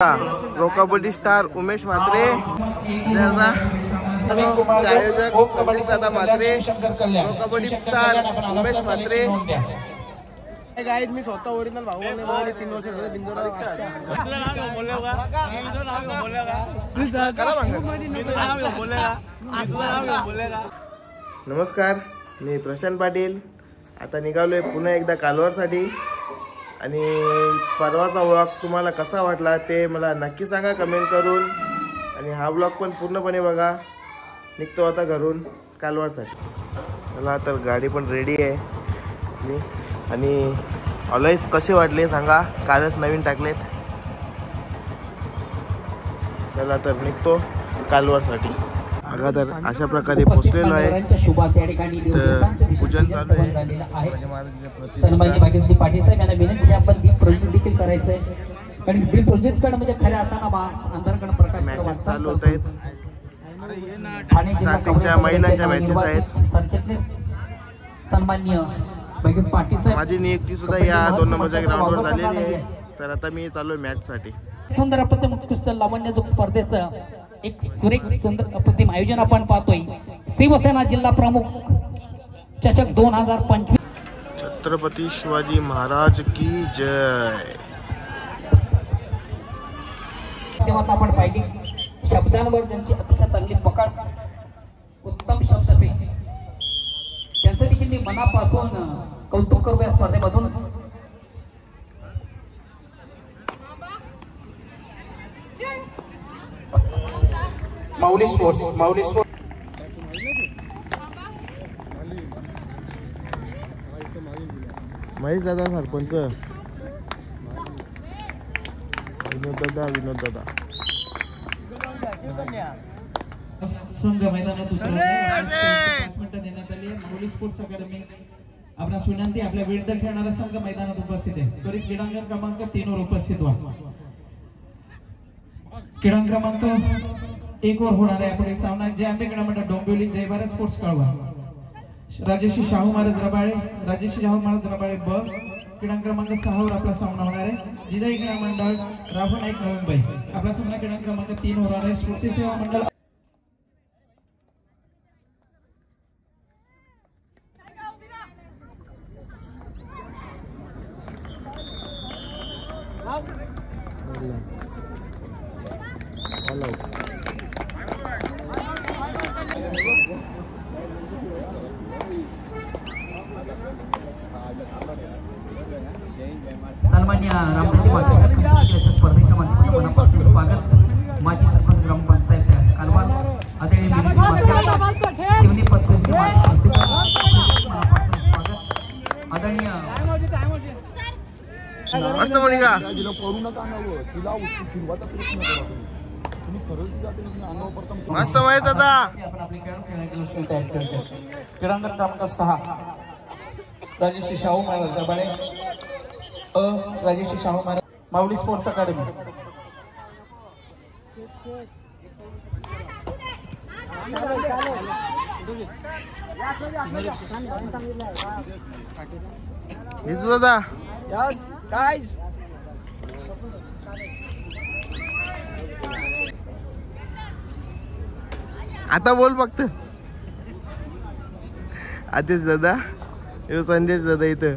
Pro kabaddi star Umesh Mhatre, आयोजक Dada Mhatre, pro kabaddi star Umesh Mhatre. Guys मी स्वतः ओरिजिनल भाऊ ने मला 3 वर्ष झाले बिंदुरा रिक्षा। तुझं नाव काय बोललेगा? मी तुझं नाव काय बोललेगा? तुझं करा सांगा। मी तुझं नाव काय बोललेगा? मी तुझं नाव काय बोललेगा? नमस्कार, मी प्रशांत पाटील। आता निघालोय पुन्हा एकदा कालवारसाठी आणि परवाचा व्लॉग तुम्हाला कसा वाटला ते मला नक्की सांगा कमेंट करून। आणि हा व्लॉग पण पूर्णपणे बघा। निघतो आता घरून कालवारसाठी। चला तर गाडी पण रेडी आहे मी। आणि ऑलवेज कसे वाटले सांगा, कालच नवीन टाकलेत। चला तर निघतो कालवारसाठी। बघा तर अशा प्रकारे पोहोचलेलो आहे। पूजन चालू आहे। सन्माननीय भाग्यवंती पाटील साहेब यांना विनंती आपण दीप प्रोजेक्ट देखील करायचं आहे। कारण दीप प्रोजेक्ट कडे म्हणजे खऱ्या अर्थानं अंधारकडे प्रकाश मॅचेस चालू होत आहेत। स्टार्टिंगच्या महिलांच्या मॅचेस आहेत। सरचिटणीस सन्माननीय भाग्यवंती पाटील साहेब, माझी नियुक्ती सुद्धा या 2 नंबरच्या ग्राउंडवर झालेली आहे। तर आता मी चालू आहे मॅच साठी। सुंदर प्रतिम कुस्ती लावण्य स्पर्धेचं एक सुरेख सुंदर प्रतिम आयोजन आपण पाहतोय। शिवसेना जिल्हा प्रमुख चषक 2025। छत्रपती शिवाजी महाराज की जय। तेव्हा आपण पाहिली शब्दांवर ज्यांची अतिशय चांगली पकड, उत्तम शब्दफेक, त्यांचं देखील मी मनापासून कौतुक करू या स्पर्धेमधून। माऊली स्पोर्ट्स महेश दादा सरपंच, विनोद दादा संघ मैदानात उतरले। 5 मिनिटं देण्यात आली। माऊली स्पोर्ट्स अकॅडमी आपणास विनंती, आपल्या विरुद्ध खेळणारा संघ मैदानात उपस्थित आहे। त्वरित क्रीडांगण क्रमांक 3 वर उपस्थित व्हा। क्रीडांगण क्रमांक 1 वर होणार आहे आपण एक सामना। जे आंबेकडे म्हणतात डोंबिवली जय भारत स्पोर्ट्स कळवा। राजेश्री शाहू महाराज रबाळे, राजेश्री शाहू महाराज रबाळे ब। क्रीडांगण क्रमांक 6 वर आपला सामना होणार आहे। जिजाई क्रीडा मंडळ राहुल नाईक नवी मुंबई। आपला सामना क्रीडांगण क्रमांक 3 वर होणार आहे। स्फूर्ती सेवा मंडळ सन्माननीय रामराजे पाटील साहेब स्पर्धेच्या माध्यमातून मनापासून स्वागत। माजी सरपंच ग्रामपंचायत कालवार आदरणीय शिवनी पत्रेंचे मनापासून स्वागत। आदरणीय मस्त मणिका करू नका नावं तिला सुरुवात प्रयत्न करा तुम्ही सरळ जाते अंगावर प्रथम मस्त माहित दादा। आपण आपली खेळ खेळण्याची दृष्टी तयार करतो। क्रीडांगण क्रमांक 6 राजेश्री शाहू महाराज रबाळे अ। राजेश्री शाहू महाराज माऊली स्पोर्ट्स अकॅडमी। दादा यस गाइस आता बोल फक्त। आदेश दादा, यो संदेश दादा इथं।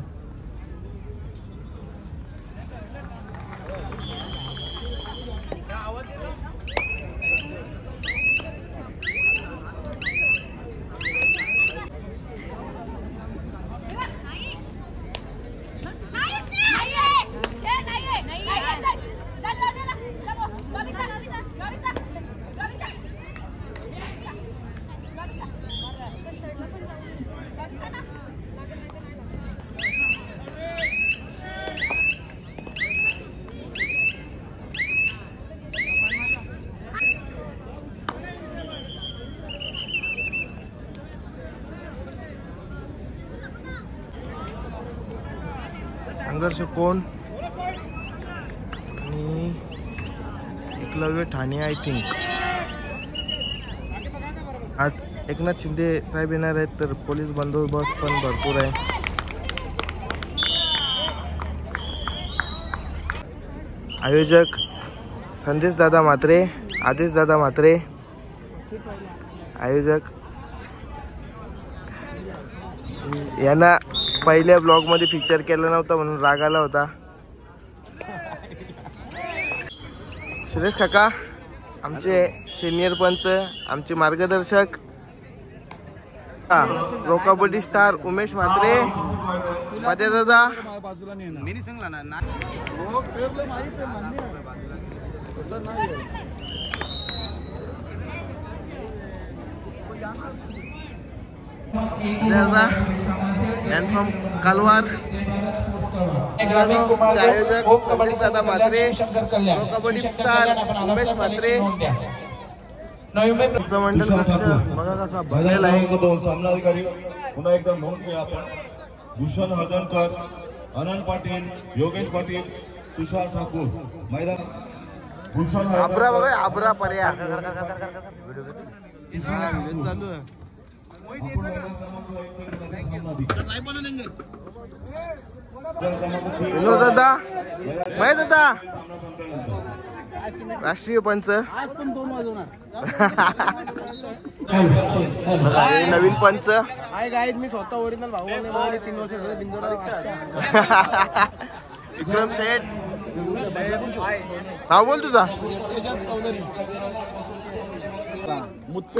संघर्ष कोण आणि एकलव्य ठाणे आय थिंक। आज एकनाथ शिंदे साहेब येणार आहेत तर पोलीस बंदोबस्त पण भरपूर आहे। आयोजक संदेश दादा म्हात्रे, आदेश दादा म्हात्रे आयोजक. यांना पहिल्या ब्लॉग मध्ये पिक्चर केलं नव्हतं म्हणून राग आला होता. सुरेश काका आमचे सिनियर पंच, आमचे मार्गदर्शक. प्रो कबड्डी स्टार उमेश म्हात्रे, मध्ये दादा. फ्रॉम कालवार आयोजक संदेश दादा म्हात्रे, प्रो कबड्डी स्टार उमेश म्हात्रे. मंडळ कक्ष बघा कसा भरलेला आहे. दोन सामनाधिकारी पुन्हा एकदा नोंद घ्या आपण. भूषण हळदणकर, अनंत पाटील, योगेश पाटील, तुषार ठाकूर. मैदान भूषण आब्रा बघा, आब्रा पर्या चालू आहे. विनोद दादा, महेश दादा राष्ट्रीय पंच. आज पण 2 वाजवणार. नवीन पंच आहे गाईज. मी स्वतः ओरिजिनल भाऊ 3 वर्ष झाले बिंदोरा. विक्रम शेठ, नाव बोल तुझा.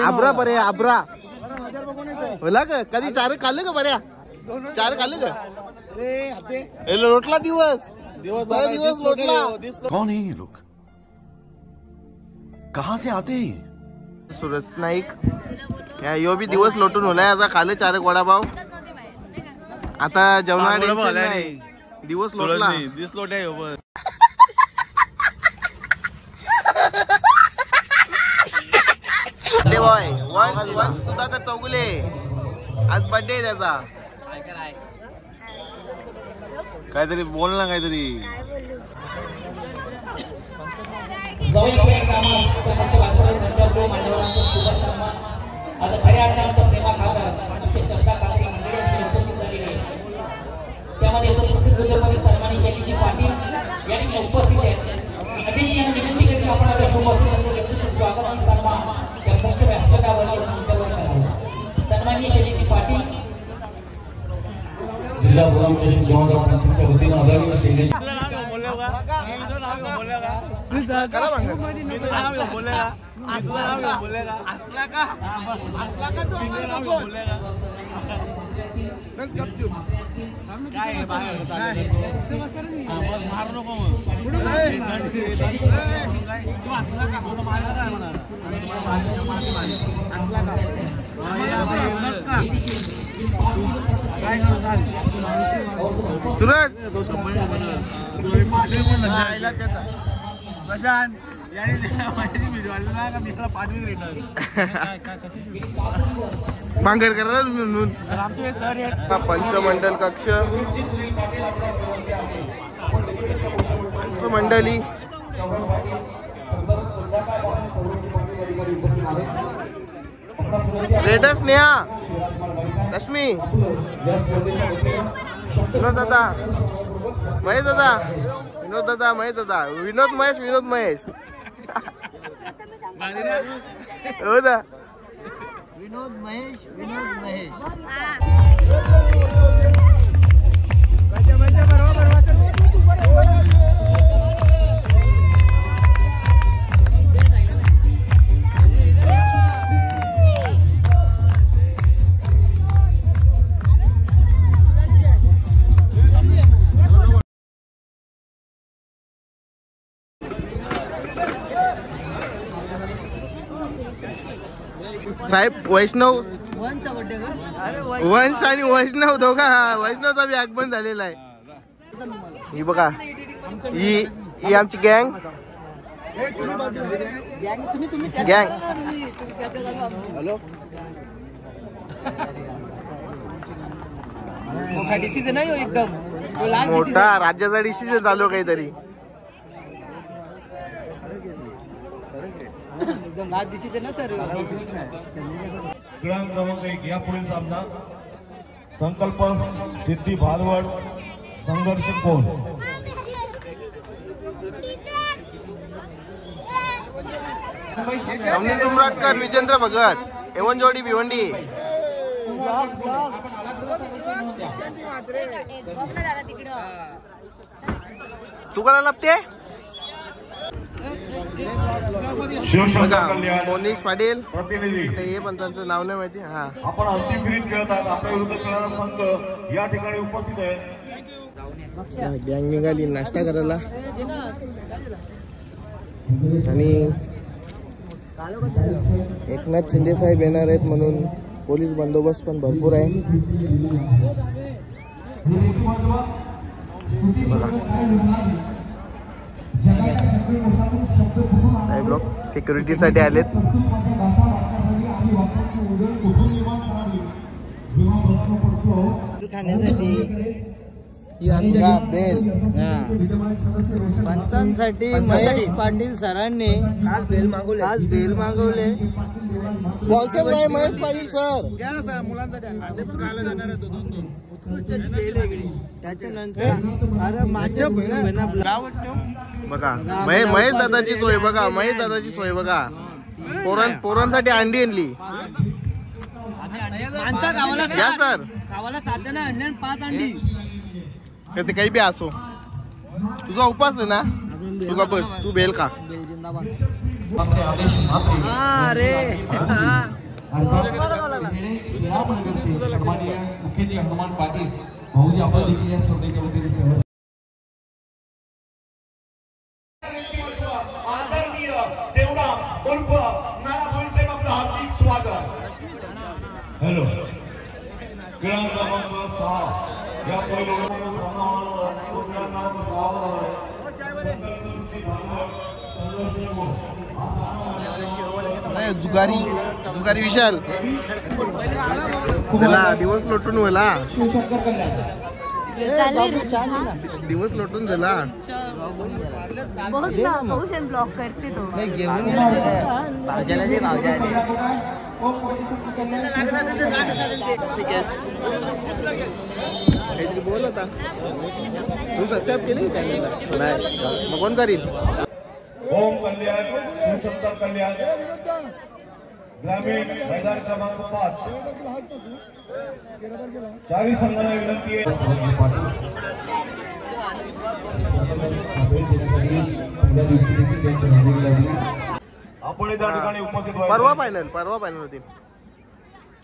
आब्रा पर्या, आब्रा बोला का कधी 4 खाल्ले का पर्या? 4 खाल्ले का? लोटला दिवस लोटला. कौन है ये लोग, कहाँ से आते हैं? सुरज नाईक या यो बी दिवस लोटून होलाय. आता खाले 4 वडापाव. आता जेवणाला टेन्शन नाही, दिवस लोटला. बॉय वन सुधाकर चौगुले, आज बर्थडे आहे त्याचा. काहीतरी बोल ना, काहीतरी. आता खऱ्या अर्थाने आमच्या प्रेमा खातर आमचे श्रद्धा कात्री मंडळी उपस्थित झालेली आहे. त्यामध्ये सुप्रसिद्ध उद्योगपती सन्मानी शैलीजी पाटील यांनी उपस्थित आहेत. अभिजी यांनी विनंती केली आपण आपल्या उपस्थित असलेले व्यक्तीचे स्वागत आणि सन्मान त्या मुख्य व्यासपीठावर मंचावर करावे. सन्माननीय शैलीजी पाटील जिल्हा पोलीस स्टेशन वतीनं आदरणीय शैलीजी प्रशांत मांगर करा म्हणून. पंचमंडल कक्ष, पंचमंडली. रेडर स्नेहा, लक्ष्मी, विनोद दादा, महेश दादा, विनोद दादा, महेश दादा, विनोद महेश, विनोद महेश. हो ना, विनोद महेश, विनोद महेश. साहेब वैष्णव वंश आणि वैष्णव दोघा. वैष्णवचा बी आगमन झालेला आहे. ही बघा, ही आमची गँग. गँग हॅलो. मोठा डिसिजन आहे एकदम मोठा राज्याचा डिसिजन चालू काहीतरी. एकदम लास्ट डिसिजन ना सर. क्रमांक 1 या पुढील सामना संकल्प सिद्धी भालवड संघर्ष कोण. अमनिल उमराटकर, विजेंद्र भगत, एवनजोडी भिवंडी. तू कला लपते मोनिश पाटील प्रतिनिधी हे पण त्यांचं नाव नाही माहिती. हा आपण अंतिम फेरीत खेळतात. आपल्या विरुद्ध खेळणारा संघ या ठिकाणी उपस्थित आहे. गँग निघाली नाश्ता करायला आणि एकनाथ शिंदे साहेब येणार आहेत म्हणून पोलीस बंदोबस्त पण भरपूर आहे. साहेब लोक सिक्युरिटीसाठी आलेत. बेल पंचांसाठी महेश पाटील सरांनी आज बेल मागवले. स्पॉन्सर नाही महेश पाटील सर. त्याच्यानंतर बघा महेश दादाची सोय बघा. महेश दादाची सोय बघा. पोरांसाठी अंडी आणली. या सर गावाला 7 जण आणले 5 अंडी. ते काही बी असो तुझा उपास आहे ना. तुझा बस तू बेल का. हनुमान पाटील भाऊजी आपण देखील या स्पर्धेच्या वतीने आदरणीय देवडा उर्फ नारायण साहेब आपलं हार्दिक स्वागत. हॅलो क्रमांक 6 या पहिल्या जुगारी विशाल त्याला दिवस लोटून होला. दिवस लोटून झाला. बहुत ना बहुशन ब्लॉक करते तो. बोल होता तू सबस्क्राईब केली नाही मग कोण करील. ओम कल्याण शिवशंकर कल्याण ग्रामीण मैदान क्रमांक 5 चारी संघांना विनंती आहे. आपण त्या ठिकाणी उपस्थित व्हायचं. परवा फायनल होती.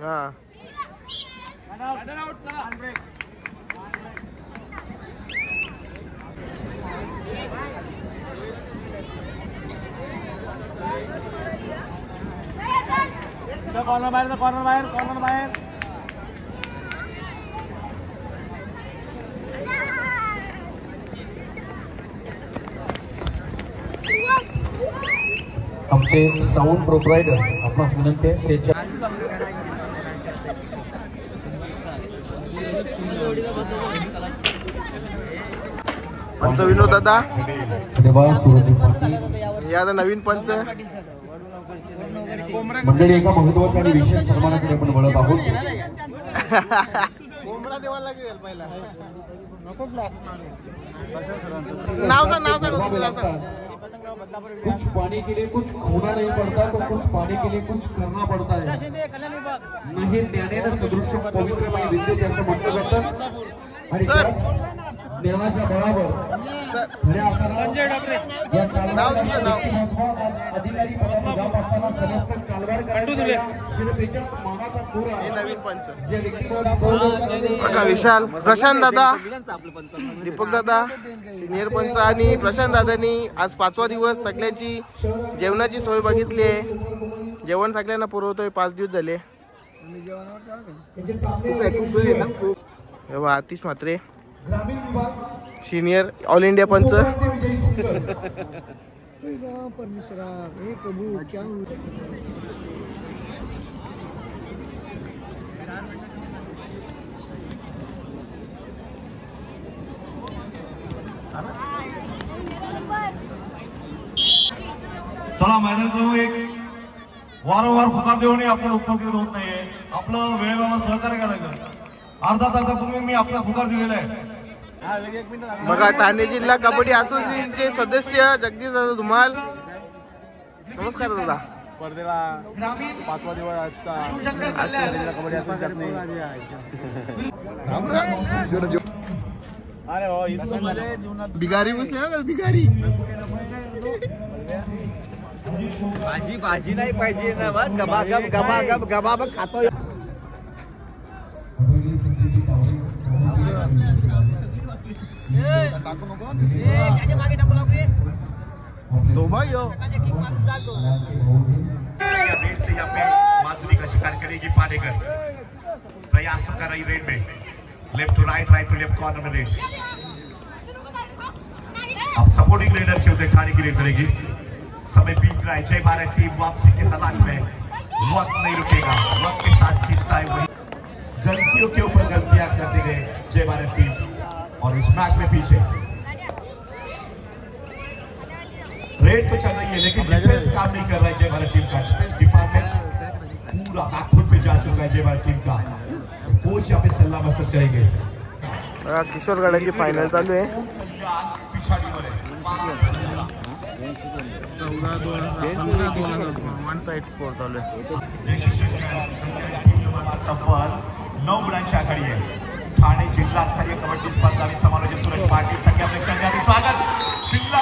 हा कॉर्नर बाहेर. आमचे साऊंड प्रोप्रायटर आपणास विनंती आहे स्टेजच्या पंच विनोद दादा या नवीन पंच मंडळी. एका महत्वाच्या आणि विशेष सन्मानाकडे आपण वळत आहोत. कुछ पाने के लिए कुछ खोना नहीं पड़ता तो कुछ पाने के लिए कुछ करना पड़ता है. नाही ज्ञानेन सदृश पवित्रमय विद्ये त्याचं म्हटलं जातं. आणि देवाच्या बळावर संजय डाबरे अधिकारी पदावर जात असताना समस्त कारभार करायचा शिवतेच्या मानाचा तोरा हे नवीन पंच जे व्यक्ती बघा. विशाल प्रशांत दादा दीपक दादा सिनियर पंच आणि प्रशांत दादांनी आज 5वा दिवस सगळ्यांची जेवणाची सोय बघितली आहे. जेवण सगळ्यांना पुरवतोय. 5 दिवस झाले. Atish Mhatre senior all India पंच. चला मैदान क्रमांक 1 वारंवार पुकार देऊन आपण उपस्थित होत नाहीये. आपलं वेळेबाबत सहकार्य करायचं. अर्धा तासापूर्वी मी आपला पुकार दिलेला आहे. बघा ठाणे जिल्हा कबड्डी असोसिएशनचे सदस्य जगदीश दादा धुमाल नमस्कार दादा. स्पर्धेला 5वा दिवस आजचा कबड्डी असं अरे भाऊ बिगारी बसले ना बिगारी. भाजी नाही पाहिजे ना बघ गबागब खातो. तो भाई रेड से यहाँ पे माधुरी का शिकार करेगी पानेकर. प्रयास तो कर रही रेड में. Left to right, right to left corner में रेड. अब सपोर्टिंग रेडर से उसे खाने की रेड करेगी. समय बीत रहा है. जय भारत टीम वापसी की तलाश में. वक्त नहीं रुकेगा. वक्त के साथ जीतता है वही. गलतियों के ऊपर गलतियां करती गए जय भारत टीम और इस मैच में पीछे. रेड तो चल रही है लेकिन डिफेंस काम नहीं कर रहा है जय भारत टीम का. डिफेंस डिपार्टमेंट पूरा बैकफुट पे जा चुका है जय भारत टीम का. कोच यहाँ पे सलाह मशवरा करेंगे. किशोर गडाची फायनल चालू आहे. वन साइड स्कोर चालू आहे. 9 गुणांची आघाडी आहे. ठाणे जिल्हास्तरीय कबड्डी स्पर्धा आणि समालोचक सुरेश पाटील संख्या प्रेक्षकांचे स्वागत. जिल्हा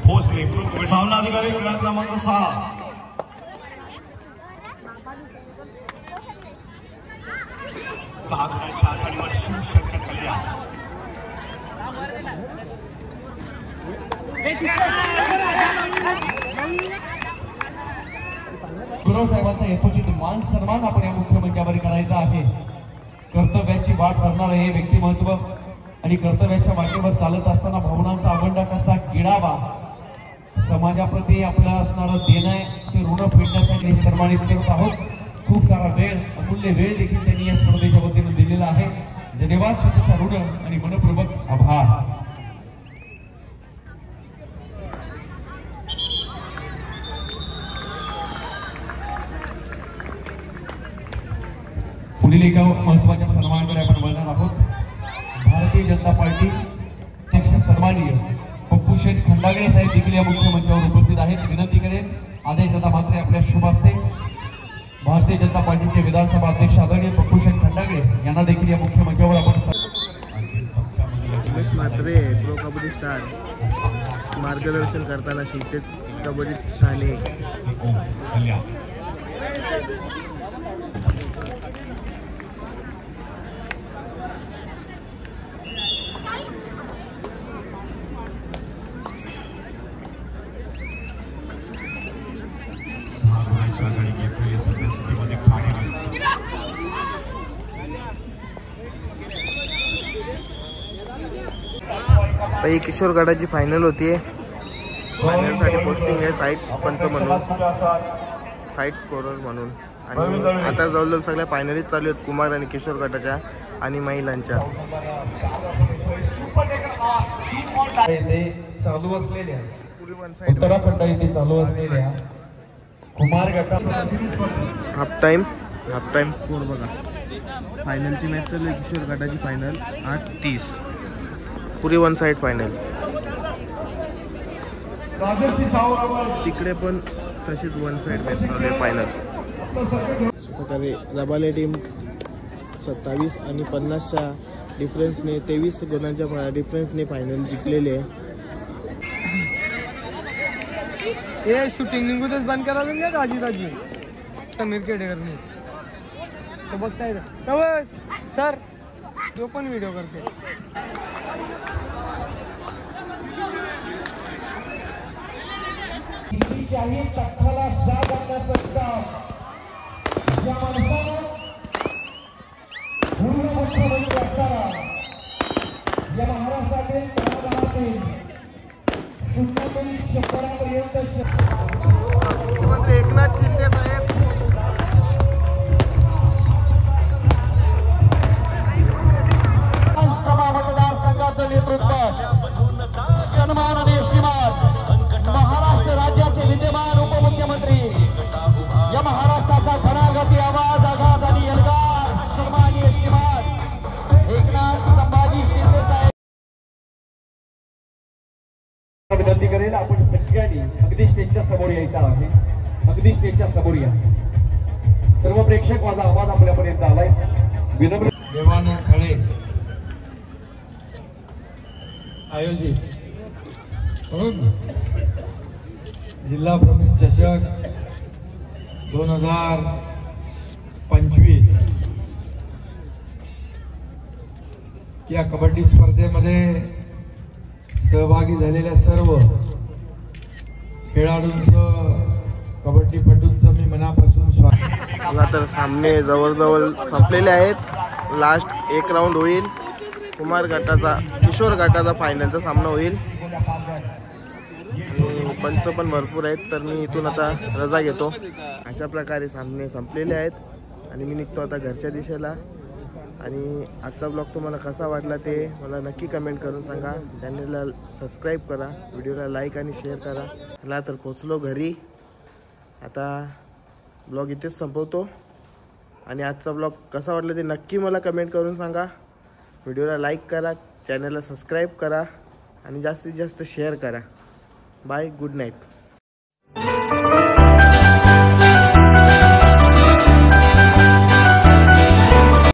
भोसले सामनाधिकारी क्रीडा क्रमांक 6 10 गुणांच्या आघाडीवर शिवशंकर कल्याण. गुरु साहेबांचा यथोचित मान सन्मान आपण या मुख्य मंचावर करायचा आहे. कर्तव्याची वाट धरणारं हे व्यक्तिमत्व आणि कर्तव्याच्या वाटेवर चालत असताना भावनांचा आवंडा कसा गिळावा, समाजाप्रती आपलं असणारं देणं आहे ते ऋण फेडण्यासाठी सन्मानित करत आहोत. खूप सारा वेळ, अमूल्य वेळ देखील त्यांनी या स्पर्धेच्या वतीनं दिलेला आहे. धन्यवाद, शतशः ऋण आणि मनपूर्वक आभार. पुढील एका महत्वाच्या सन्मानाकडे आपण वळणार आहोत. भारतीय जनता पार्टी अध्यक्ष सन्माननीय पप्पू शेठ खंडागळे साहेब देखील या मुख्य मंचावर उपस्थित आहेत. विनंती करेन आदेशदादा म्हात्रे आपल्या शुभ हस्ते भारतीय जनता पार्टीचे विधानसभा अध्यक्ष आदरणीय पप्पू शेठ खंडागळे यांना देखील या मुख्य मंचावर आपण. उमेश म्हात्रे प्रो कबड्डी स्टार मार्गदर्शन करताना शिवतेज कबड्डी ठाणे. ही किशोर गडाची फायनल होतीये. फायनलसाठी पोस्टिंग आहे साईड पंच म्हणून, साईड स्कोरर म्हणून. आणि आता जवळजवळ सगळ्या फायनलीच चालू आहेत कुमार आणि किशोर गटाच्या आणि महिलांच्या. चालू असलेल्या उत्तराखंड येथे चालू असलेल्या कुमार गटा हाफ टाइम स्कोर बघा. फायनलची मॅच चालू आहे किशोर गटाची फायनल 8:30 पुरी वन साइड फायनल. तिकडे पण तशीच वन साइड मॅच चालू आहे फायनल. प्रकारे रबाले टीम 27 आणि 50च्या डिफरन्सने 23 गुणांच्या डिफरन्सने फायनल जिंकलेले आहे. हे शूटिंग निघूनच बंद करायला लागले राजी समीर केडेकरने. तो बघताय सर तो पण व्हिडिओ करते. तख्ताला जाग आणण्याचं काम या माणसानं पूर्ण मुख्यमंत्री असताना या महाराष्ट्रातील शंभरापर्यंत मुख्यमंत्री एकनाथ शिंदे साहेब विधानसभा मतदारसंघाचं नेतृत्व सन्मान आणि श्रीमान महाराष्ट्र राज्याचे विद्यमान उपमुख्यमंत्री या महाराष्ट्राचा घणाघाती आवाज आघात आणि एल्गार करेल आपण सगळ्यांनी अगदी स्टेजच्या समोर यायचं आहे. अगदी स्टेजच्या समोर या. सर्व प्रेक्षक माझा आवाज आपल्यापर्यंत आलाय. विनम्र देवानंद खळे आयोजित जिल्हा प्रमुख चषक 2025 या कबड्डी स्पर्धेमध्ये सहभागी झालेल्या सर्व खेळाडूंचं कबड्डीपटूंचं मी मनापासून स्वागत. तर सामने जवळजवळ संपलेले आहेत. लास्ट एक राऊंड होईल. कुमार गटाचा किशोर गटाचा फायनलचा सामना होईल. पंच पण भरपूर आहेत तर मी इथून आता रजा घेतो. अशा प्रकारे सामने संपलेले आहेत आणि मी निघतो आता घरच्या दिशेला. आणि आजचा ब्लॉग तुम्हाला कसा वाटला ते मला नक्की कमेंट करून सांगा. चॅनलला सबस्क्राईब करा, व्हिडिओला लाईक आणि शेअर करा. चला तर पोचलो घरी. आता ब्लॉग इथेच संपवतो आणि आजचा ब्लॉग कसा वाटला ते नक्की मला कमेंट करून सांगा. व्हिडिओला लाईक करा, चॅनलला सबस्क्राईब करा आणि जास्तीत जास्त शेअर करा. Bye, good night.